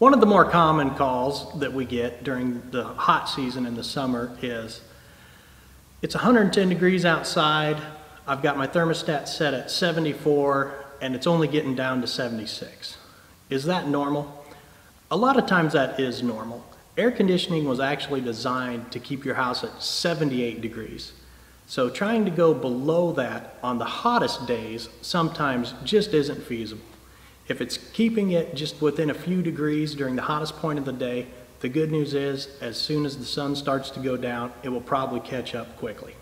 One of the more common calls that we get during the hot season in the summer is, it's 110 degrees outside, I've got my thermostat set at 74 and it's only getting down to 76. Is that normal? A lot of times that is normal. Air conditioning was actually designed to keep your house at 78 degrees. So trying to go below that on the hottest days sometimes just isn't feasible. If it's keeping it just within a few degrees during the hottest point of the day, the good news is, as soon as the sun starts to go down, it will probably catch up quickly.